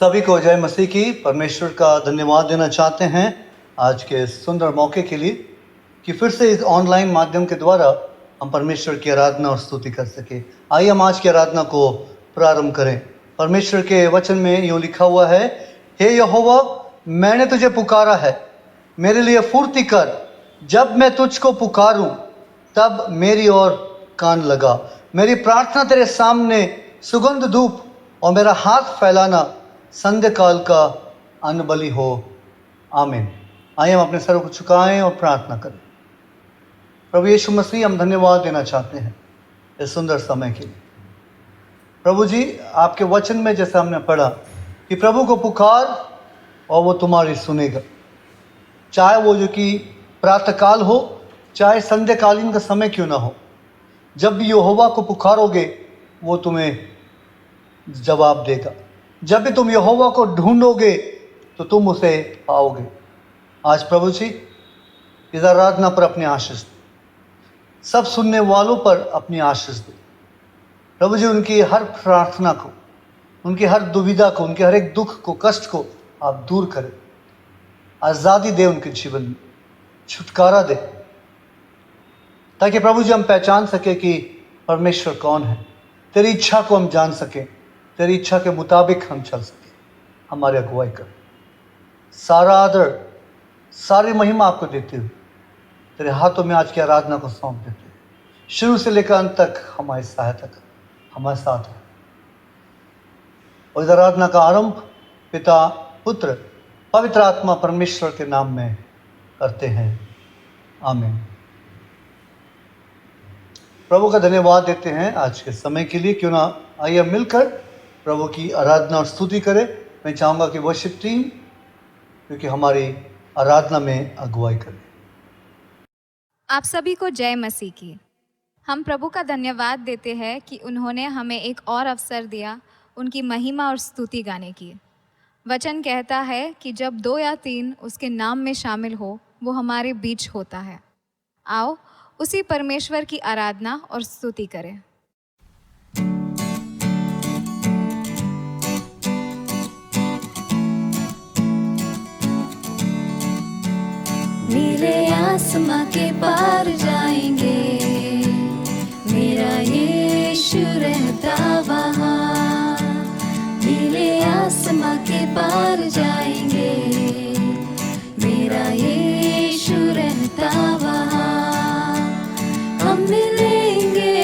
सभी को जय मसीह की। परमेश्वर का धन्यवाद देना चाहते हैं आज के सुंदर मौके के लिए कि फिर से इस ऑनलाइन माध्यम के द्वारा हम परमेश्वर की आराधना और स्तुति कर सके। आइए हम आज की आराधना को प्रारंभ करें। परमेश्वर के वचन में यूँ लिखा हुआ है, हे यहोवा, मैंने तुझे पुकारा है, मेरे लिए फुर्ती कर। जब मैं तुझको पुकारूं तब मेरी ओर कान लगा। मेरी प्रार्थना तेरे सामने सुगंध धूप और मेरा हाथ फैलाना संध्या काल का अन्न बलि हो। आमीन। आइए हम अपने सरों को झुकाएं और प्रार्थना करें। प्रभु यीशु मसीह, हम धन्यवाद देना चाहते हैं इस सुंदर समय के लिए। प्रभु जी, आपके वचन में जैसा हमने पढ़ा कि प्रभु को पुकार और वो तुम्हारी सुनेगा। चाहे वो जो कि प्रातःकाल हो, चाहे संध्याकालीन का समय क्यों ना हो, जब भी यहोवा को पुकारोगे वो तुम्हें जवाब देगा। जब भी तुम यहोवा को ढूंढोगे तो तुम उसे पाओगे। आज प्रभु जी इस आराधना पर अपनी आशीष दो, सब सुनने वालों पर अपनी आशीष दो। प्रभु जी, उनकी हर प्रार्थना को, उनकी हर दुविधा को, उनके हर एक दुख को, कष्ट को आप दूर करें। आज़ादी दे उनके जीवन में, छुटकारा दे, ताकि प्रभु जी हम पहचान सके कि परमेश्वर कौन है। तेरी इच्छा को हम जान सकें, तेरी इच्छा के मुताबिक हम चल सकें। हमारे अगुवाई कर। सारा आदर, सारी महिमा आपको देते हुए तेरे हाथों में आज की आराधना को सौंप देते हैं। शुरू से लेकर अंत तक हमारी सहायता कर, हमारे साथ है। और इस आराधना का आरंभ पिता, पुत्र, पवित्र आत्मा परमेश्वर के नाम में करते हैं। आमीन। प्रभु का धन्यवाद देते हैं आज के समय के लिए। क्यों ना आइए मिलकर प्रभु की आराधना और स्तुति करें। मैं चाहूँगा कि वर्शिप टीम क्योंकि हमारी आराधना में अगुवाई करे। आप सभी को जय मसीह की। हम प्रभु का धन्यवाद देते हैं कि उन्होंने हमें एक और अवसर दिया उनकी महिमा और स्तुति गाने की। वचन कहता है कि जब 2 या 3 उसके नाम में शामिल हो, वो हमारे बीच होता है। आओ उसी परमेश्वर की आराधना और स्तुति करें। नीले आसमां के पार जाएंगे, मेरा यीशु रहता वहाँ। नीले आसमां के पार जाएंगे, मेरा यीशु रहता वहाँ। हम मिलेंगे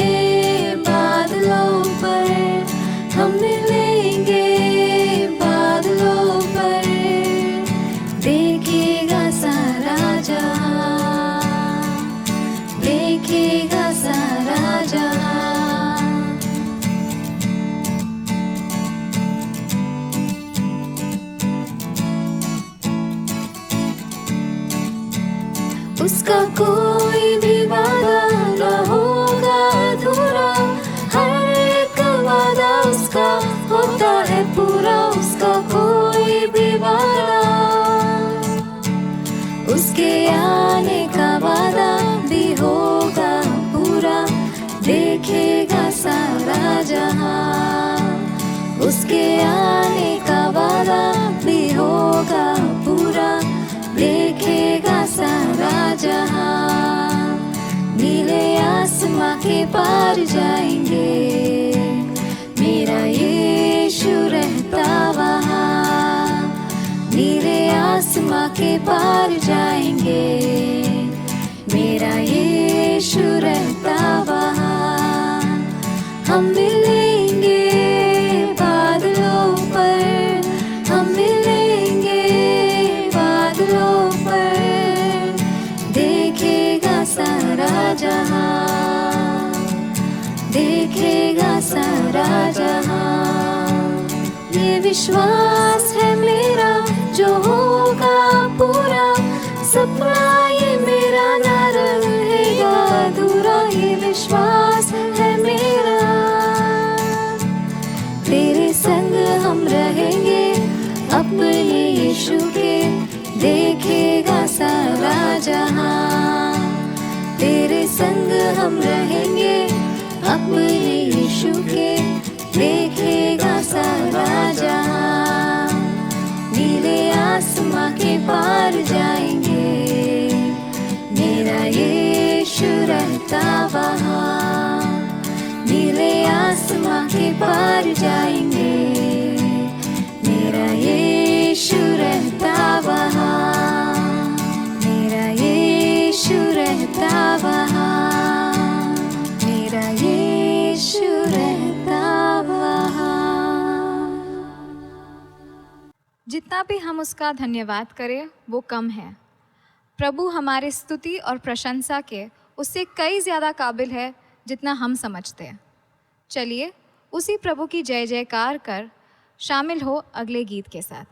बादलों पर, हम मिलेंगे बादलों पर, देखेगा सारा जहां, देखेगा सारा जहां। उसका कोई भी वादा न होगा अधूरा, हर एक वादा उसका होता है पूरा। उसका कोई भी वादा, उसके आने का वादा भी होगा पूरा, देखेगा सारा जहां। उसके आने का वादा भी होगा पूरा, देखेगा सारा जहां। नीले आसमां के पार जाएंगे, मेरा यीशु रहता वहाँ। नीले आसमां के पार जाएंगे, मेरा यीशु रहता वहाँ। हम मिलेंगे बादलों पर, हम मिलेंगे बादलों पर, देखेगा सारा जहां, देखेगा सारा जहां। ये विश्वास है मेरा जो होगा पूरा, सपना ये मेरा ना रहेगा अधूरा। ये विश्वास है मेरा, तेरे संग हम रहेंगे अपने यीशु के, देखेगा सारा जहां। तेरे संग हम रहेंगे अपने यीशु के, देखेगा सारा जहां। जितना भी हम उसका धन्यवाद करें वो कम है। प्रभु हमारे स्तुति और प्रशंसा के उससे कई ज़्यादा काबिल है जितना हम समझते हैं। चलिए उसी प्रभु की जय जयकार कर शामिल हो अगले गीत के साथ।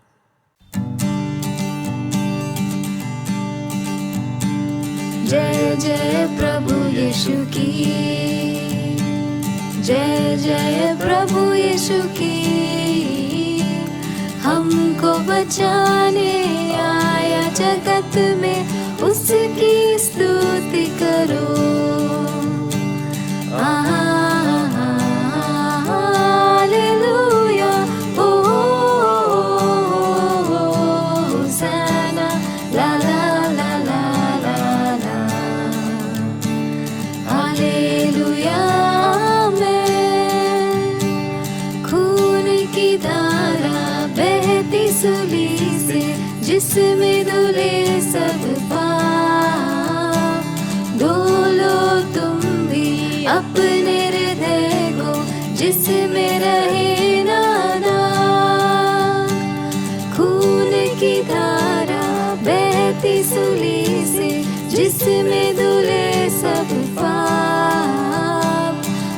जय जय प्रभु यीशु की, जय जय प्रभु यीशु की, हमको बचाने आया जगत में, उसकी स्तुति करो। हालेलुया, ओ होसाना, ला ला ला ला ला ला, हालेलुया में खून की धारा बहती सूली से, जिसमें धुले सब पाप, धोलो तुम भी अपने हृदय को, जिसमें रहे नादाग। खून की धारा बहती सूली से, जिसमें धुले सब पाप,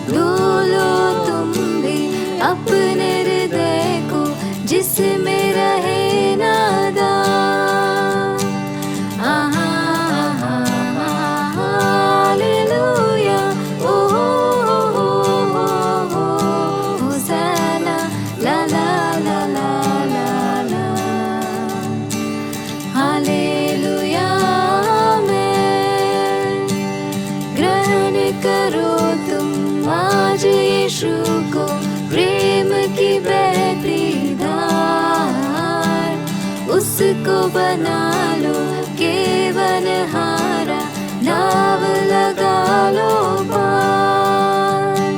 धोलो तुम भी अपने हृदय को, जिसमें रहे नादाग। हालेलुया, ओ होसाना, ला ला ला ला ला ला, हालेलुया में ग्रहण करो तुम आज यीशु को, प्रेम की बहती धार, उसको बना लो केवल हारा, नाव लगा लो पार।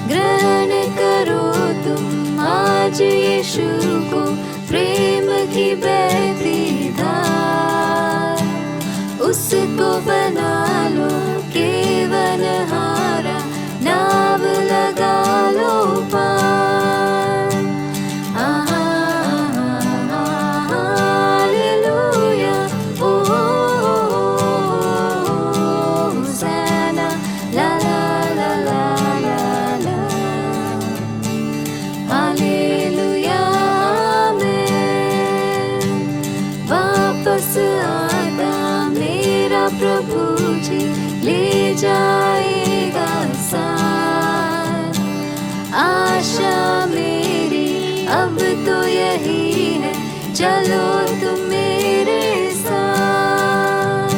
ग्रहण करो तुम आज यीशु को, प्रेम की बहती धार, उसको बना लो केवल हारा, नाव लगा लो पार। हालेलुया, ओ होसाना, ला ला ला ला ला ला, हालेलुया में वापस आता मेरा प्रभु जी, ले जाएगा साथ। आशा मेरी अब तो यही है, चलो तुम मेरे साथ।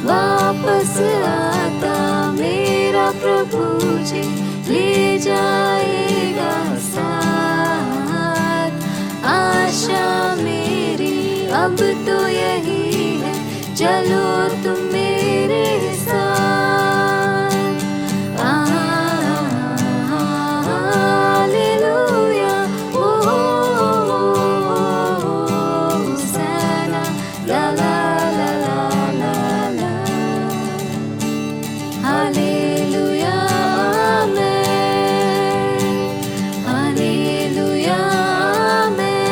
वापस आता मेरा प्रभु जी, ले जाएगा साथ। आशा मेरी अब तो यही है, चलो तुम मेरे साथ। हालेलुया, ओ होसाना, ला ला ला ला ला ला, हालेलुया में, हालेलुया में,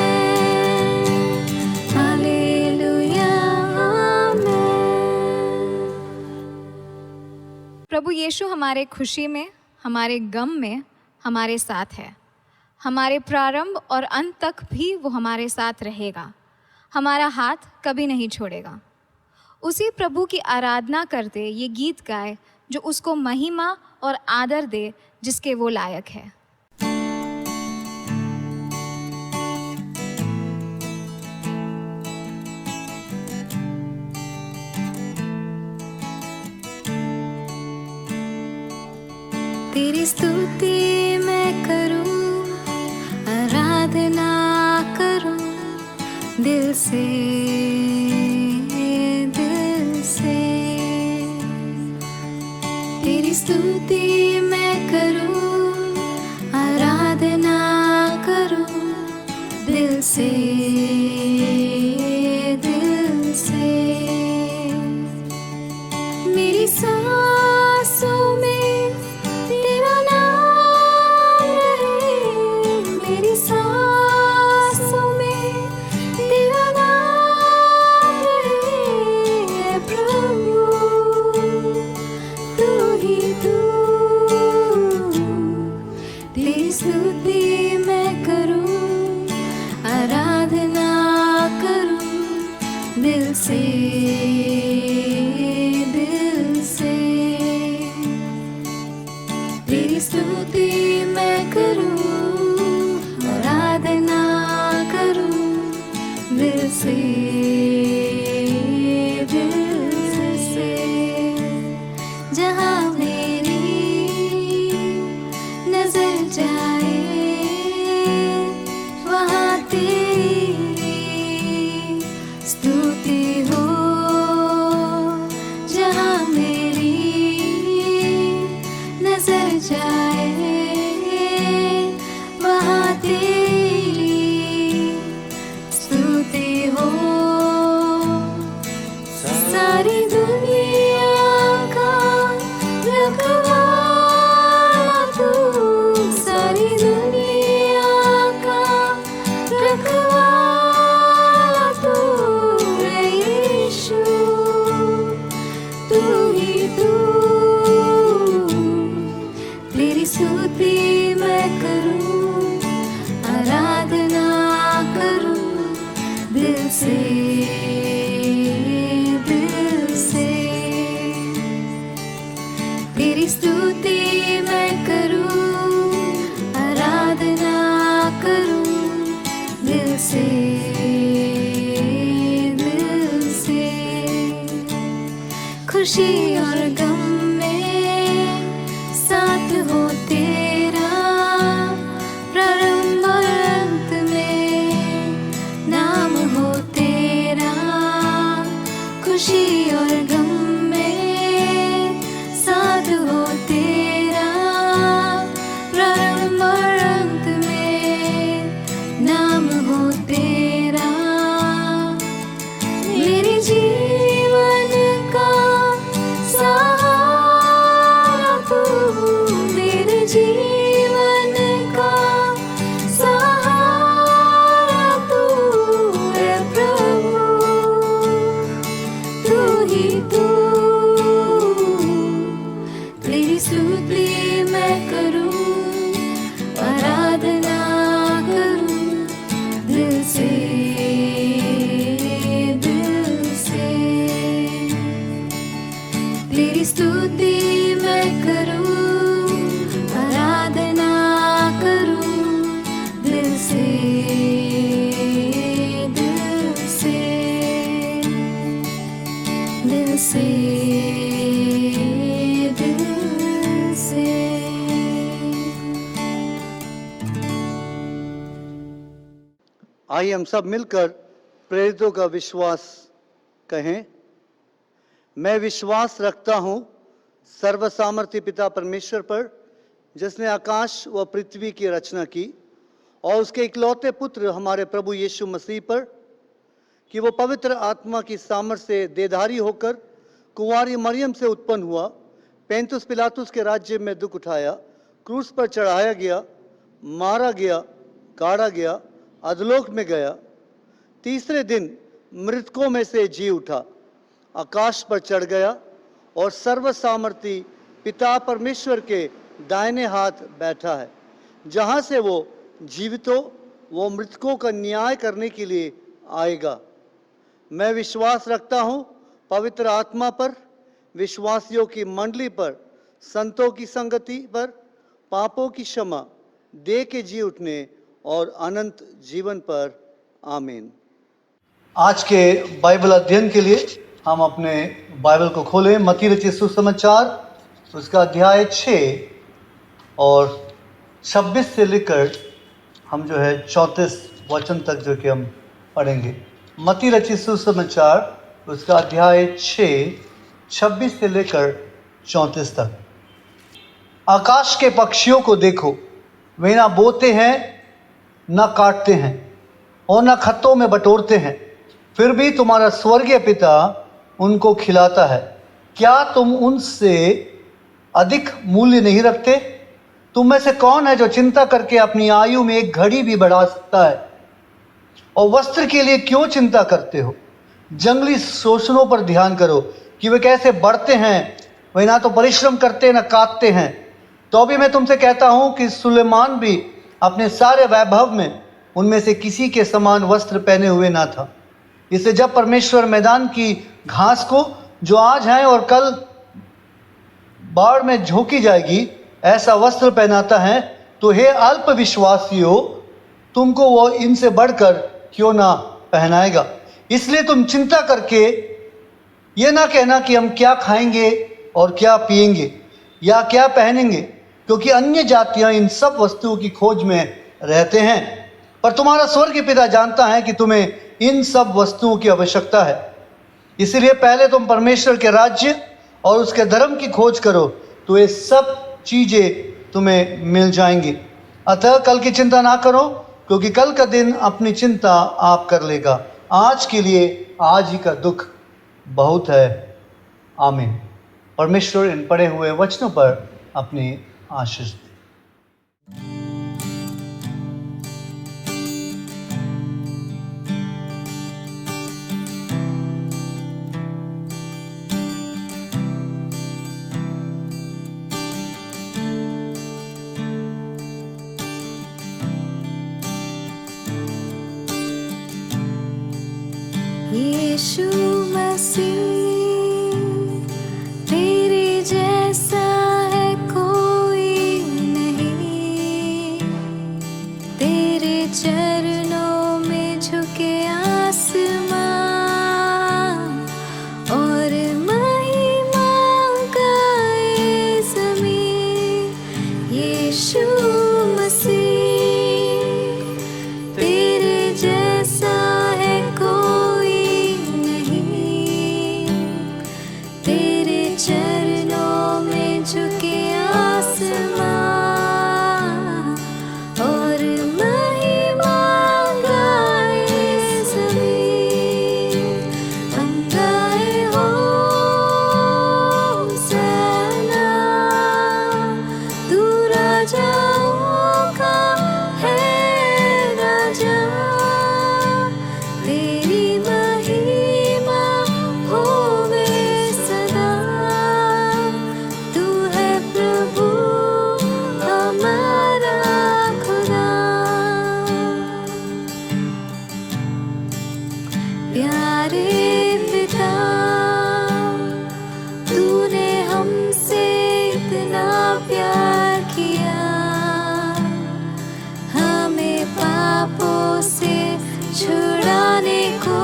हालेलुया में। प्रभु यीशु हमारे खुशी में, हमारे गम में हमारे साथ है। हमारे प्रारंभ और अंत तक भी वो हमारे साथ रहेगा, हमारा हाथ कभी नहीं छोड़ेगा। उसी प्रभु की आराधना करते ये गीत गाए, जो उसको महिमा और आदर दे जिसके वो लायक है। तेरी स्तुति मैं करूं, आराधना करूं दिल से, दिल से। तेरी स्तुति मैं करूं, आराधना करूं दिल से, दिल से। मेरी सांसों में तेरा नाम रहे, मेरी सांसों में स्तुति मैं करूं, आराधना करूं दिल से, दिल से। जहाँ मेरी नजर जाए वहाँ तेरी स्तुति हो। जहाँ मेरी नजर जाए वहाँ तेरी स्तुति हो। सारी दुनिया का रखवाला तू, सारी दुनिया का रखवाला तू है यीशु, तू ही तू। तेरी स्तुति मैं करूं, आराधना करूं दिल से, दिल से। तेरी स्तुति मैं करूं, आराधना करूं दिल से, दिल से। खुशी और गम में साथ हो तेरा, प्रारंभ और अंत में नाम हो तेरा। खुशी और गम में साथ हो तेरा, प्रारंभ और अंत में नाम हो तेरा। मेरे जीवन का सहारा तू, मेरे जीवन का सहारा तू है प्रभु, तू ही तू। तेरी स्तुति मैं करूं, आराधना करूं दिल से, दिल से। तेरी स्तुति मैं करूं, आराधना करूं दिल से, दिल से, दिल से, दिल से। आइए हम सब मिलकर प्रेरितों का विश्वास कहें। मैं विश्वास रखता हूँ सर्वसामर्थी पिता परमेश्वर पर, जिसने आकाश व पृथ्वी की रचना की, और उसके इकलौते पुत्र हमारे प्रभु यीशु मसीह पर, कि वो पवित्र आत्मा की सामर्थ्य से देहधारी होकर कुंवारी मरियम से उत्पन्न हुआ, पेंतुस पिलातुस के राज्य में दुख उठाया, क्रूस पर चढ़ाया गया, मारा गया, गाड़ा गया, अधोलोक में गया, तीसरे दिन मृतकों में से जी उठा, आकाश पर चढ़ गया और सर्वसामर्थी पिता परमेश्वर के दाहिने हाथ बैठा है, जहाँ से वो जीवितों व मृतकों का न्याय करने के लिए आएगा। मैं विश्वास रखता हूँ पवित्र आत्मा पर, विश्वासियों की मंडली पर, संतों की संगति पर, पापों की क्षमा, देह के जी उठने और अनंत जीवन पर। आमीन। आज के बाइबल अध्ययन के लिए हम अपने बाइबल को खोलें। मत्ती रचित सुसमाचार उसका अध्याय 6 और 26 से लेकर हम जो है 34 वचन तक जो कि हम पढ़ेंगे। मत्ती रचित सुसमाचार उसका अध्याय 6, 26 से लेकर 34 तक। आकाश के पक्षियों को देखो, वे ना बोते हैं, न काटते हैं और न खत्तों में बटोरते हैं, फिर भी तुम्हारा स्वर्गीय पिता उनको खिलाता है। क्या तुम उनसे अधिक मूल्य नहीं रखते? तुम में से कौन है जो चिंता करके अपनी आयु में एक घड़ी भी बढ़ा सकता है? और वस्त्र के लिए क्यों चिंता करते हो? जंगली शोषणों पर ध्यान करो कि वे कैसे बढ़ते हैं। वे ना तो परिश्रम करते न काटते हैं। तो भी मैं तुमसे कहता हूँ कि सुलेमान भी अपने सारे वैभव में उनमें से किसी के समान वस्त्र पहने हुए ना था। इसलिए जब परमेश्वर मैदान की घास को जो आज है और कल बाढ़ में झोंकी जाएगी ऐसा वस्त्र पहनाता है, तो हे अल्प विश्वासियों, तुमको वो इनसे बढ़कर क्यों ना पहनाएगा। इसलिए तुम चिंता करके ये ना कहना कि हम क्या खाएंगे और क्या पिएंगे या क्या पहनेंगे, क्योंकि अन्य जातियां इन सब वस्तुओं की खोज में रहते हैं, पर तुम्हारा स्वर्गीय पिता जानता है कि तुम्हें इन सब वस्तुओं की आवश्यकता है। इसलिए पहले तुम परमेश्वर के राज्य और उसके धर्म की खोज करो, तो ये सब चीज़ें तुम्हें मिल जाएंगी। अतः कल की चिंता ना करो, क्योंकि कल का दिन अपनी चिंता आप कर लेगा। आज के लिए आज ही का दुख बहुत है। आमीन। परमेश्वर इन पढ़े हुए वचनों पर अपनी आशीष दे। यीशु मसीह तेरे जैसा है कोई नहीं, तेरे चरणों में झुके आसमां और महिमा गाए ज़मीन। यीशु मसीह तेरे जैसा है कोई नहीं, तेरे चरणों में झुके आसमां और महिमा गाए ज़मीन। हम गाए होसाना, तू राजाओं का है राजा, तेरी महिमा होवे सदा। तू है प्रभु हमारा खुदा। प्यारे पिता, तूने हमसे इतना प्यार किया, हमें पापों से छुड़ाने को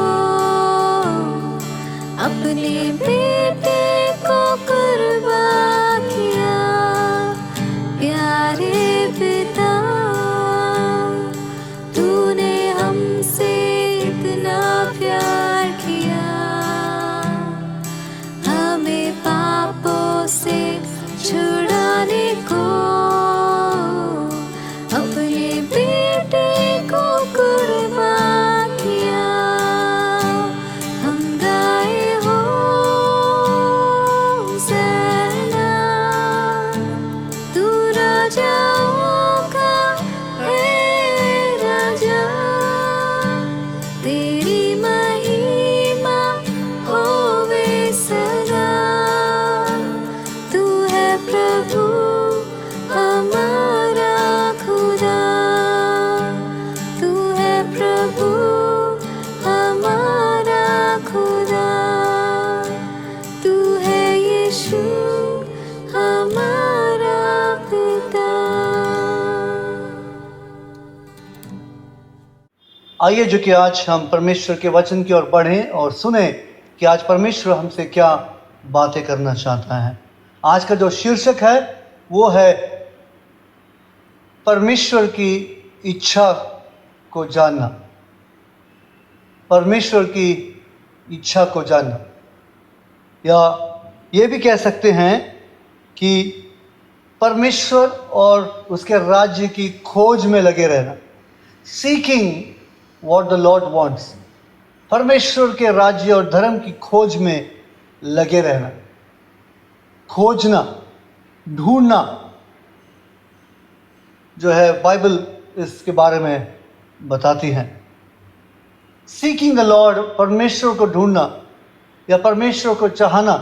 अपने बेटे को कुर्बान किया। प्यारे पिता, तूने हमसे इतना प्यार किया, हमें पापों से छुड़ाने को अपने बेटे को कुर्बान किया। हम गाए होसाना, तू राजाओं का है राजा, तेरी महिमा होवे सदा। तू है प्रभु हमारा खुदा, तू है प्रभु हमारा खुदा, तू है यीशु हमारा पिता। आइए जो कि आज हम परमेश्वर के वचन की ओर बढ़ें और सुने कि आज परमेश्वर हमसे क्या बातें करना चाहता है। आज का जो शीर्षक है वो है परमेश्वर की इच्छा को जानना। परमेश्वर की इच्छा को जानना, या ये भी कह सकते हैं कि परमेश्वर और उसके राज्य की खोज में लगे रहना। Seeking what the Lord wants. परमेश्वर के राज्य और धर्म की खोज में लगे रहना, खोजना, ढूंढना, जो है बाइबल इसके बारे में बताती है। सीकिंग द लॉर्ड, परमेश्वर को ढूंढना या परमेश्वर को चाहना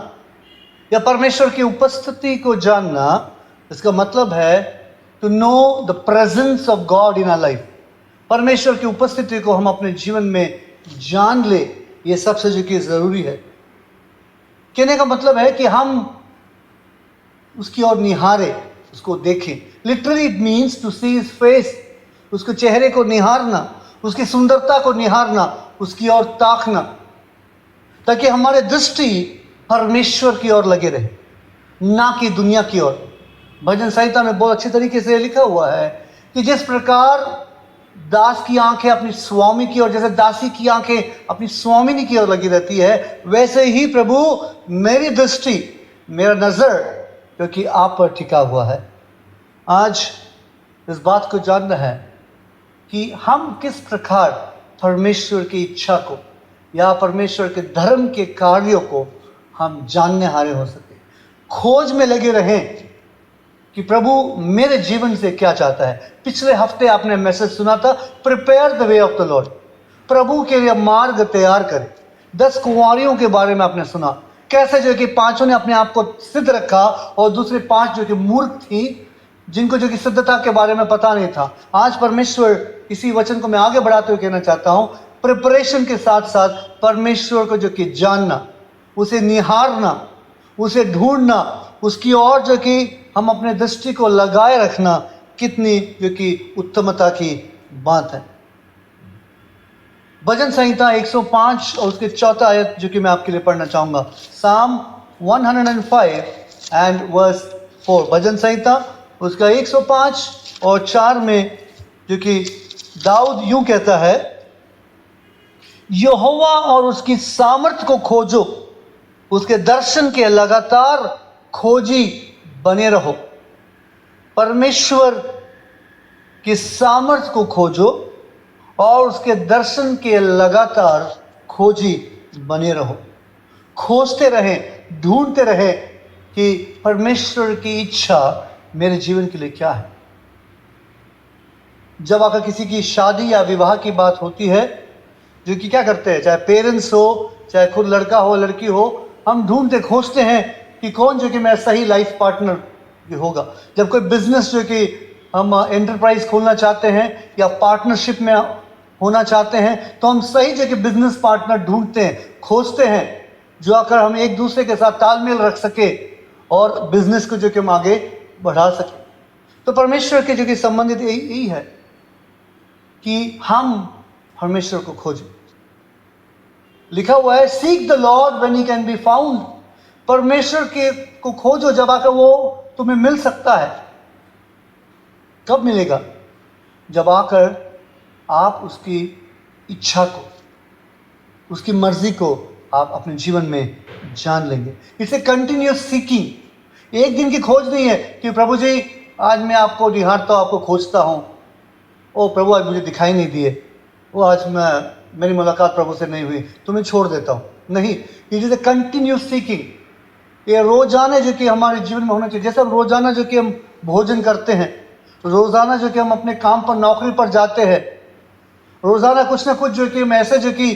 या परमेश्वर की उपस्थिति को जानना, इसका मतलब है to know the presence of God in our life. परमेश्वर की उपस्थिति को हम अपने जीवन में जान ले, ये सबसे जो कि ज़रूरी है। कहने का मतलब है कि हम उसकी ओर निहारे, उसको उसको देखें। Literally it means to see his face, उसके चेहरे को निहारना, उसकी सुंदरता को निहारना, उसकी ओर ताकना, ताकि हमारे दृष्टि परमेश्वर की ओर लगे रहे, ना कि दुनिया की ओर। भजन संहिता में बहुत अच्छी तरीके से लिखा हुआ है कि जिस प्रकार दास की आंखें अपनी स्वामी की ओर, जैसे दासी की आंखें अपनी स्वामिनी की ओर लगी रहती है, वैसे ही प्रभु मेरी दृष्टि, मेरा नजर क्योंकि आप पर टिका हुआ है। आज इस बात को जानना है कि हम किस प्रकार परमेश्वर की इच्छा को या परमेश्वर के धर्म के कार्यों को हम जानने हारे हो सके। खोज में लगे रहें कि प्रभु मेरे जीवन से क्या चाहता है। पिछले हफ्ते आपने मैसेज सुना था, prepare the way of the lord, प्रभु के लिए मार्ग तैयार करें। 10 कुंवारियों के बारे में आपने सुना, कैसे जो कि 5 ने अपने आप को सिद्ध रखा और दूसरे 5 जो कि मूर्ख थी, जिनको जो कि सिद्धता के बारे में पता नहीं था। आज परमेश्वर, इसी वचन को मैं आगे बढ़ाते हुए कहना चाहता हूँ, प्रिपरेशन के साथ साथ परमेश्वर को जो कि जानना, उसे निहारना, उसे ढूंढना, उसकी ओर जो कि हम अपने दृष्टि को लगाए रखना, कितनी जो कि उत्तमता की बात है। भजन संहिता 105 और उसके 4 आयत जो कि मैं आपके लिए पढ़ना चाहूंगा। साम 105 एंड वर्स 4। भजन संहिता उसका 105 और 4 में जो कि दाऊद यूं कहता है, यहोवा और उसकी सामर्थ्य को खोजो, उसके दर्शन के लगातार खोजी बने रहो। परमेश्वर की सामर्थ्य को खोजो और उसके दर्शन के लगातार खोजी बने रहो। खोजते रहें, ढूंढते रहें कि परमेश्वर की इच्छा मेरे जीवन के लिए क्या है। जब आकर किसी की शादी या विवाह की बात होती है, जो कि क्या करते हैं, चाहे पेरेंट्स हो, चाहे खुद लड़का हो लड़की हो, हम ढूंढते खोजते हैं कि कौन जो कि मेरा सही लाइफ पार्टनर होगा। जब कोई बिजनेस जो कि हम एंटरप्राइज खोलना चाहते हैं या पार्टनरशिप में होना चाहते हैं, तो हम सही जो कि बिजनेस पार्टनर ढूंढते हैं, खोजते हैं, जो आकर हम एक दूसरे के साथ तालमेल रख सके और बिजनेस को जो कि हम आगे बढ़ा सके। तो परमेश्वर के जो कि संबंधित यही है कि हम परमेश्वर को खोजें। लिखा हुआ है, seek the Lord when he can be found. परमेश्वर के को खोजो जब आकर वो तुम्हें मिल सकता है। कब मिलेगा? जब आकर आप उसकी इच्छा को, उसकी मर्जी को आप अपने जीवन में जान लेंगे। इसे कंटिन्यूस सीकिंग, एक दिन की खोज नहीं है कि प्रभु जी आज मैं आपको निहारता हूँ, आपको खोजता हूँ, ओ प्रभु आज मुझे दिखाई नहीं दिए, वो आज मेरी मुलाकात प्रभु से नहीं हुई, तुम्हें छोड़ देता हूँ। नहीं, ये जैसे कंटिन्यूस सीकिंग, ये रोजाना जो कि हमारे जीवन में होना चाहिए। जैसे हम रोजाना जो कि हम भोजन करते हैं, रोजाना जो कि हम अपने काम पर, नौकरी पर जाते हैं, रोजाना कुछ ना कुछ जो कि हम ऐसे जो कि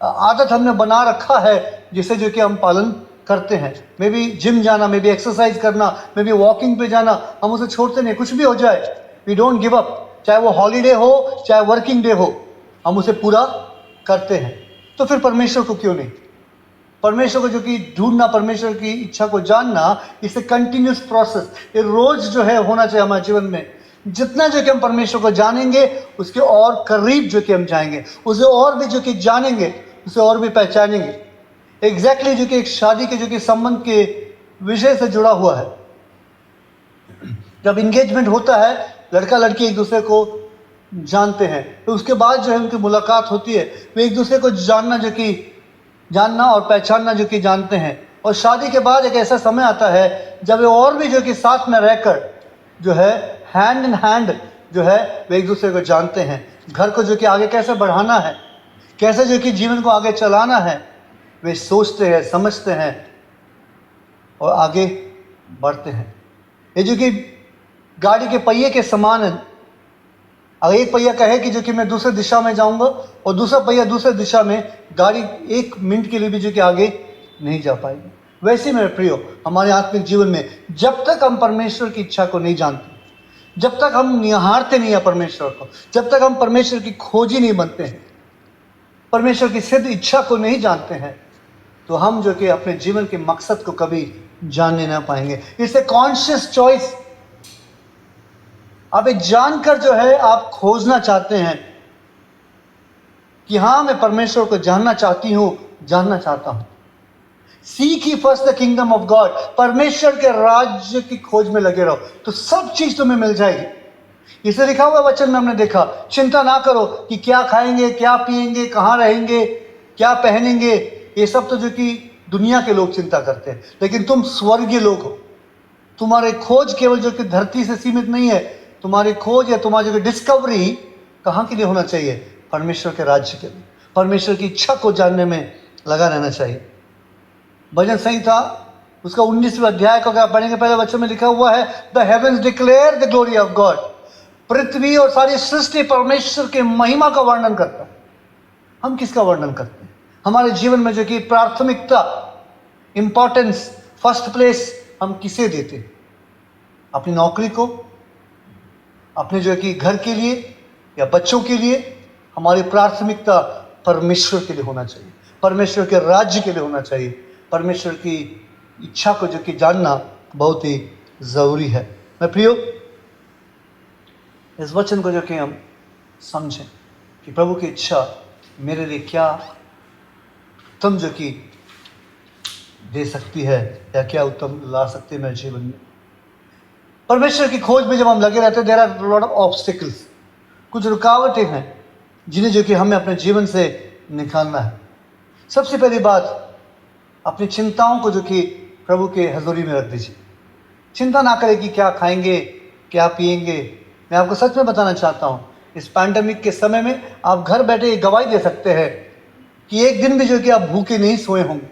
आदत हमने बना रखा है जिसे जो कि हम पालन करते हैं। मे बी जिम जाना, मे बी एक्सरसाइज करना, मे बी वॉकिंग पे जाना, हम उसे छोड़ते नहीं। कुछ भी हो जाए, वी डोंट गिव अप, चाहे वो हॉलीडे हो चाहे वर्किंग डे हो, हम उसे पूरा करते हैं। तो फिर परमेश्वर को क्यों नहीं? परमेश्वर को जो कि ढूंढना, परमेश्वर की इच्छा को जानना, इसे कंटिन्यूस प्रोसेस, ये रोज जो है होना चाहिए हमारे जीवन में। जितना जो कि हम परमेश्वर को जानेंगे, उसके और करीब जो कि हम जाएंगे, उसे और भी जो कि जानेंगे, उसे और भी पहचानेंगे। एग्जैक्टली जो कि एक शादी के जो कि संबंध के विषय से जुड़ा हुआ है। जब इंगेजमेंट होता है, लड़का लड़की एक दूसरे को जानते हैं, तो उसके बाद जो है उनकी मुलाकात होती है, वे एक दूसरे को जानना और पहचानना जो कि जानते हैं। और शादी के बाद एक ऐसा समय आता है जब वे और भी जो कि साथ में रहकर जो है हैंड इन हैंड जो है वे एक दूसरे को जानते हैं। घर को जो कि आगे कैसे बढ़ाना है, कैसे जो कि जीवन को आगे चलाना है, वे सोचते हैं, समझते हैं और आगे बढ़ते हैं। ये जो कि गाड़ी के पहिए के समान है। अगर एक पहिया कहे कि जो कि मैं दूसरे दिशा में जाऊंगा और दूसरा पहिया दूसरे दिशा में, गाड़ी 1 मिनट के लिए भी जो कि आगे नहीं जा पाएगी। वैसे मेरे प्रियो, हमारे आत्मिक जीवन में जब तक हम परमेश्वर की इच्छा को नहीं जानते, जब तक हम निहारते नहीं है परमेश्वर को, जब तक हम परमेश्वर की खोजी नहीं बनते हैं, परमेश्वर की सिद्ध इच्छा को नहीं जानते हैं, तो हम जो कि अपने जीवन के मकसद को कभी जानने ना पाएंगे। इसे कॉन्शियस चॉइस आप एक जानकर जो है आप खोजना चाहते हैं कि हाँ मैं परमेश्वर को जानना चाहती हूँ, जानना चाहता हूँ। Seek he first the kingdom of God, परमेश्वर के राज्य की खोज में लगे रहो तो सब चीज तुम्हें मिल जाएगी। इसे लिखा हुआ वचन में हमने देखा, चिंता ना करो कि क्या खाएंगे, क्या पिएंगे, कहाँ रहेंगे, क्या पहनेंगे। ये सब तो जो कि दुनिया के लोग चिंता करते हैं, लेकिन तुम स्वर्गीय लोग हो। तुम्हारे खोज केवल जो कि धरती से सीमित नहीं है, तुम्हारी खोज या तुम्हारी जो डिस्कवरी कहाँ के लिए होना चाहिए? परमेश्वर के राज्य के लिए, परमेश्वर की इच्छा को जानने में लगा रहना चाहिए। भजन संहिता उसका 19वें अध्याय को अगर आप पढ़ेंगे, पहले वचन में लिखा हुआ है, the heavens declare the glory of God. पृथ्वी और सारी सृष्टि परमेश्वर के महिमा का वर्णन करता है। हम किसका वर्णन करते हैं? हमारे जीवन में जो कि प्राथमिकता, इंपॉर्टेंस, फर्स्ट प्लेस हम किसे देते हैं? अपनी नौकरी को, अपने जो कि घर के लिए या बच्चों के लिए? हमारी प्राथमिकता परमेश्वर के लिए होना चाहिए, परमेश्वर के राज्य के लिए होना चाहिए। परमेश्वर की इच्छा को जो कि जानना बहुत ही ज़रूरी है। मैं प्रियो, इस वचन को जो कि हम समझें कि प्रभु की इच्छा मेरे लिए क्या उत्तम जो कि दे सकती है या क्या उत्तम ला सकती है मेरे जीवन में। परमेश्वर की खोज में जब हम लगे रहते हैं, there are lot of obstacles, कुछ रुकावटें हैं जिन्हें जो कि हमें अपने जीवन से निकालना है। सबसे पहली बात, अपनी चिंताओं को जो कि प्रभु के हजूरी में रख दीजिए। चिंता ना करें कि क्या खाएंगे, क्या पिएंगे। मैं आपको सच में बताना चाहता हूँ, इस पैंडेमिक के समय में आप घर बैठे एक गवाही दे सकते हैं कि एक दिन भी जो कि आप भूखे नहीं सोए होंगे।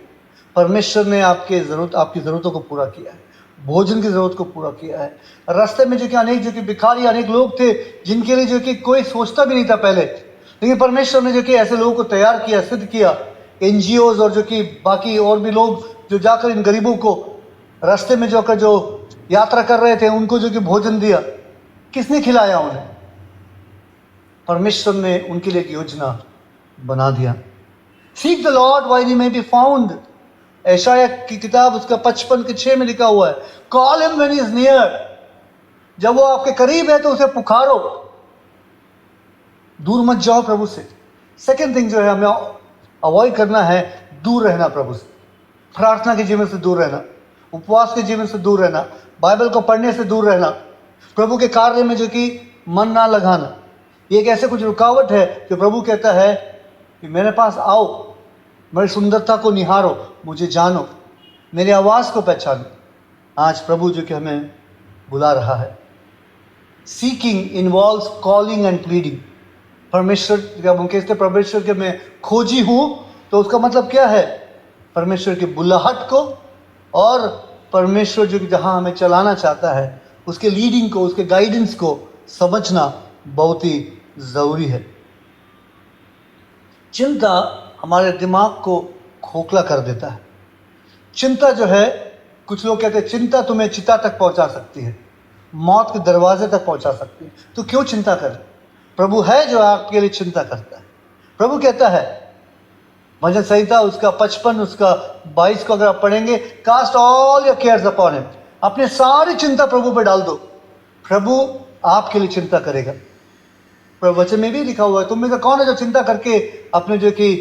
परमेश्वर ने आपकी ज़रूरतों को पूरा किया है, भोजन की ज़रूरत को पूरा किया है। रास्ते में जो कि अनेक जो कि भिखारी, अनेक लोग थे जिनके लिए जो कि कोई सोचता भी नहीं था पहले, लेकिन परमेश्वर ने जो कि ऐसे लोगों को तैयार किया, सिद्ध किया। NGOs और जो कि बाकी और भी लोग जो जाकर इन गरीबों को रास्ते में जो यात्रा कर रहे थे उनको जो कि भोजन दिया। किसने खिलाया उन्हें? परमेश्वर ने उनके लिए एक योजना बना दिया। Seek the Lord while he may be found, यशायाह की किताब उसका 55:6 में लिखा हुआ है, call him when he is near. जब वो आपके करीब है तो उसे पुकारो, दूर मत जाओ प्रभु से। सेकेंड थिंग जो है हमें अवॉइड करना है, दूर रहना प्रभु से। प्रार्थना के जीवन से दूर रहना, उपवास के जीवन से दूर रहना, बाइबल को पढ़ने से दूर रहना, प्रभु के कार्य में जो कि मन ना लगाना। ये एक ऐसे कुछ रुकावट है जो प्रभु कहता है कि मेरे पास आओ, मेरी सुंदरता को निहारो, मुझे जानो, मेरी आवाज़ को पहचानो। आज प्रभु जो कि हमें बुला रहा है। Seeking involves calling and pleading. परमेश्वर, जब हम कहते हैं परमेश्वर के मैं खोजी हूँ, तो उसका मतलब क्या है? परमेश्वर की बुलाहट को और परमेश्वर जो कि जहाँ हमें चलाना चाहता है उसके लीडिंग को, उसके गाइडेंस को समझना बहुत ही ज़रूरी है। चिंता हमारे दिमाग को खोखला कर देता है। चिंता जो है, कुछ लोग कहते हैं चिंता तुम्हें चिता तक पहुंचा सकती है, मौत के दरवाजे तक पहुंचा सकती है। तो क्यों चिंता करें? प्रभु है जो आपके लिए चिंता करता है। प्रभु कहता है, भजन संहिता उसका 55 उसका 22 को अगर आप पढ़ेंगे, cast all your cares upon him, अपने सारी चिंता प्रभु पे डाल दो, प्रभु आपके लिए चिंता करेगा। प्रभु वचन में भी लिखा हुआ है, तुम में से कौन है जो चिंता करके अपने जो कि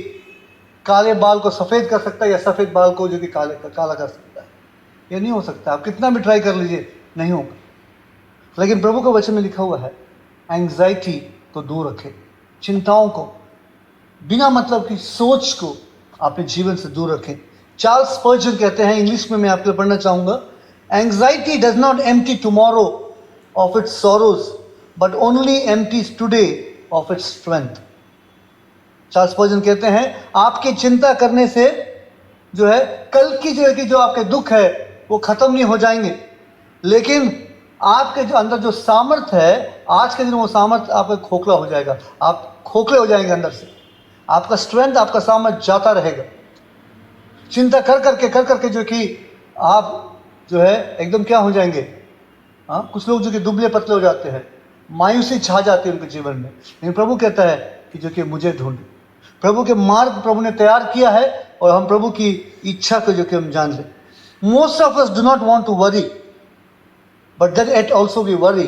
काले बाल को सफ़ेद कर सकता है या सफ़ेद बाल को जो कि काला कर सकता है? ये नहीं हो सकता। आप कितना भी ट्राई कर लीजिए, नहीं होगा। लेकिन प्रभु का वचन में लिखा हुआ है, एंग्जाइटी को दूर रखें, चिंताओं को, बिना मतलब की सोच को अपने जीवन से दूर रखें। चार्ल्स स्पर्जन कहते हैं, इंग्लिश में मैं आपके लिए पढ़ना चाहूँगा, anxiety does not empty tomorrow of its sorrows but only empties today of its strength. Charles Spurgeon कहते हैं, आपकी चिंता करने से जो है कल की जो आपके दुख है वो ख़त्म नहीं हो जाएंगे, लेकिन आपके जो अंदर जो सामर्थ्य है, आज के दिन वो सामर्थ्य आपका खोखला हो जाएगा। आप खोखले हो जाएंगे अंदर से, आपका स्ट्रेंथ, आपका सामर्थ्य जाता रहेगा। चिंता कर करके जो कि आप जो है एकदम क्या हो जाएंगे। हाँ, कुछ लोग जो कि दुबले पतले हो जाते हैं, मायूसी छा जाती है उनके जीवन में। लेकिन प्रभु कहता है कि जो कि मुझे ढूंढो। प्रभु के मार्ग प्रभु ने तैयार किया है और हम प्रभु की इच्छा को जो कि हम जान लें। Most of us do not want to worry, but that at also we worry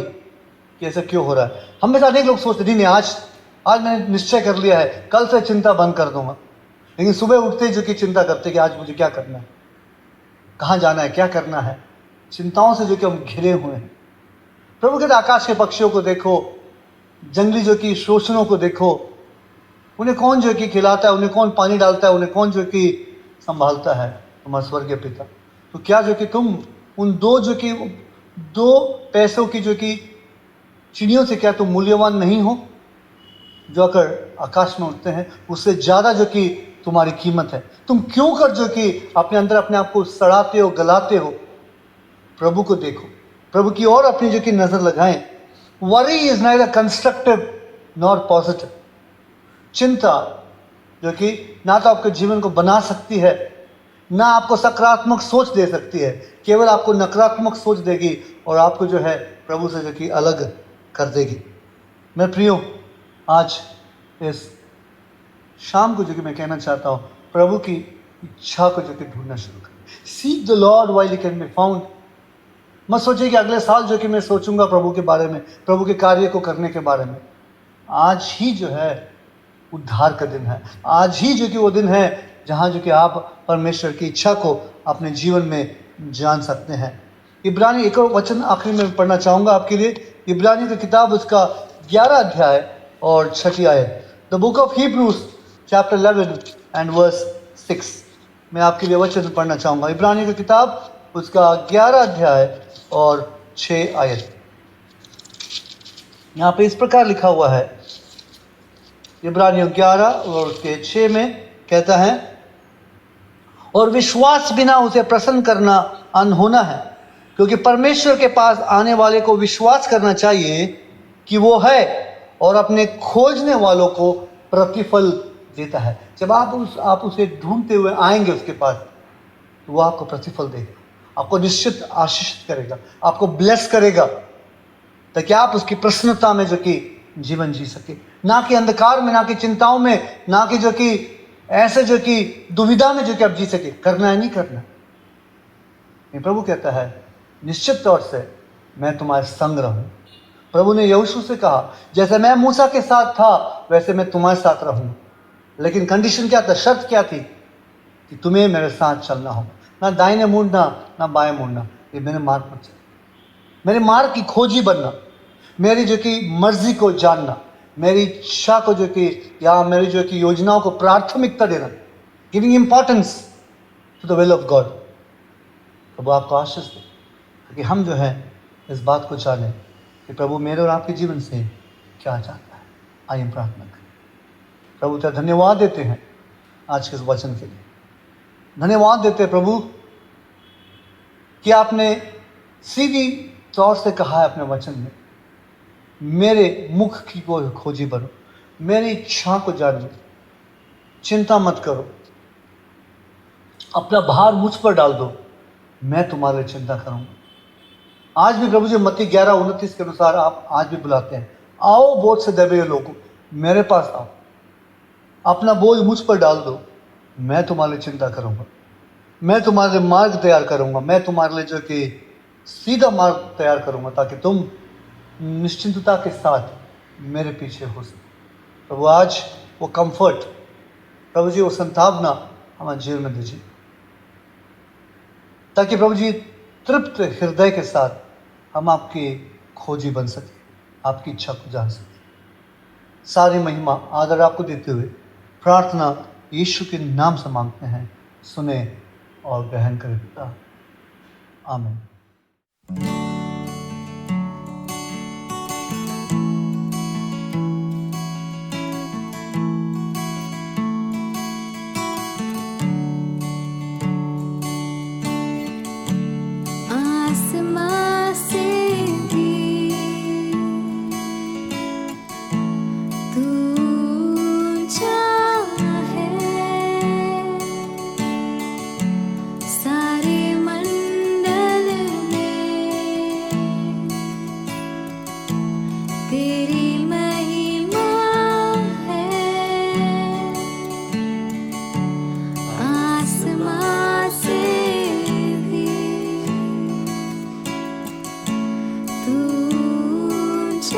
कि ऐसा क्यों हो रहा है। हम में से अनेक लोग सोचते नहीं, आज मैंने निश्चय कर लिया है, कल से चिंता बंद कर दूंगा। लेकिन सुबह उठते ही जो कि चिंता करते कि आज मुझे क्या करना है, कहाँ जाना है, क्या करना है, चिंताओं से जो कि हम घिरे हुए हैं। प्रभु कहते आकाश के पक्षियों को देखो, जंगली जो कि शोषणों को देखो, उन्हें कौन जो कि खिलाता है, उन्हें कौन पानी डालता है, उन्हें कौन जो कि संभालता है, तुम्हारा स्वर्गीय पिता। तो क्या जो कि तुम उन दो पैसों की जो कि चिड़ियों से क्या तुम मूल्यवान नहीं हो, जो अगर आकाश में उड़ते हैं, उससे ज़्यादा जो कि तुम्हारी कीमत है। तुम क्यों कर जो कि अपने अंदर अपने आप को सड़ाते हो, गलाते हो। प्रभु को देखो, प्रभु की ओर अपनी जो कि नज़र लगाएं। Worry is neither constructive nor positive. चिंता जो कि ना तो आपके जीवन को बना सकती है, ना आपको सकारात्मक सोच दे सकती है, केवल आपको नकारात्मक सोच देगी और आपको जो है प्रभु से जो कि अलग कर देगी। मैं प्रियो, आज इस शाम को जो कि मैं कहना चाहता हूँ, प्रभु की इच्छा को जो कि ढूंढना शुरू करें। Seek the Lord while he can be found. मत सोचिए कि अगले साल जो कि मैं सोचूंगा प्रभु के बारे में, प्रभु के कार्य को करने के बारे में। आज ही जो है उद्धार का दिन है। आज ही जो कि वो दिन है जहाँ जो कि आप परमेश्वर की इच्छा को अपने जीवन में जान सकते हैं। इब्रानी एक और वचन आखिरी में पढ़ना चाहूँगा आपके लिए। इब्रानी की किताब उसका 11 अध्याय और 6 आयत। The book of Hebrews chapter 11 and verse 6। मैं आपके लिए वचन पढ़ना चाहूँगा। इब्रानी की किताब उसका 11 अध्याय और 6 आयत। यहाँ पे इस प्रकार लिखा हुआ है, इब्रानियों 11 और उसके 6 में कहता है, और विश्वास बिना उसे प्रसन्न करना अनहोना है, क्योंकि परमेश्वर के पास आने वाले को विश्वास करना चाहिए कि वो है और अपने खोजने वालों को प्रतिफल देता है। जब आप उसे ढूंढते हुए आएंगे उसके पास, तो वो आपको प्रतिफल देगा, आपको निश्चित आशीषित करेगा, आपको ब्लेस करेगा, ताकि आप उसकी प्रसन्नता में जो कि जीवन जी सके, ना कि अंधकार में, ना कि चिंताओं में, ना कि जो कि ऐसे जो कि दुविधा में जो कि आप जी सके। करना है नहीं करना। ये प्रभु कहता है निश्चित तौर से मैं तुम्हारे संग रहूं। प्रभु ने यहोशू से कहा, जैसे मैं मूसा के साथ था वैसे मैं तुम्हारे साथ रहूंगा। लेकिन कंडीशन क्या था, शर्त क्या थी, कि तुम्हें मेरे साथ चलना होगा, ना दाहिने मुड़ना ना बाएं मुड़ना। ये मेरे मार्ग पर चल, मेरे मार्ग की खोजी बनना, मेरी जो कि मर्जी को जानना, मेरी इच्छा को जो कि या मेरी जो कि योजनाओं को प्राथमिकता देना, giving importance to the will of God. प्रभु आपको आशीष दे, क्योंकि हम जो है इस बात को जाने कि प्रभु मेरे और आपके जीवन से क्या चाहता है। आइए प्रार्थना करें। प्रभु तेरा धन्यवाद देते हैं आज के इस वचन के लिए। धन्यवाद देते हैं प्रभु कि आपने सीधी तौर से कहा है अपने वचन में, मेरे मुख की को खोजी बनो, मेरी इच्छा को जानो, चिंता मत करो, अपना भार मुझ पर डाल दो, मैं तुम्हारे लिए चिंता करूंगा। आज भी प्रभु जी मत्ती 11:29 के अनुसार आप आज भी बुलाते हैं, आओ बोझ से दबे हुए लोगों, मेरे पास आओ, अपना बोझ मुझ पर डाल दो, मैं तुम्हारे लिए चिंता करूंगा, मैं तुम्हारे लिए मार्ग तैयार करूंगा, मैं तुम्हारे लिए जो कि सीधा मार्ग तैयार करूंगा, ताकि तुम निश्चिंतता के साथ मेरे पीछे हो सके। प्रभु आज वो कंफर्ट, प्रभु जी वो संतावना हमारे जीवन में दीजिए, ताकि प्रभु जी तृप्त हृदय के साथ हम आपकी खोजी बन सके, आपकी इच्छा को जान सके। सारी महिमा आदर आपको देते हुए प्रार्थना यीशु के नाम से मांगते हैं, सुने और ग्रहण करें पिता, आमीन। आसमां से भी तू ऊंचा है, सारे मंडल में तेरी महिमा है। आसमां से भी तू ऊंचा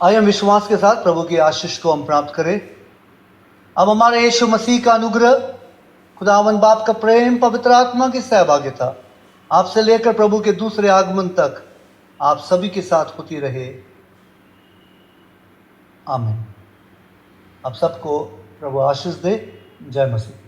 आइए हम विश्वास के साथ प्रभु की आशीष को हम प्राप्त करें। अब हमारे यीशु मसीह का अनुग्रह, खुदावन बाप का प्रेम, पवित्र आत्मा की सहभागिता आपसे लेकर प्रभु के दूसरे आगमन तक आप सभी के साथ होती रहे। आमीन। आप सबको प्रभु आशीष दे। जय मसीह।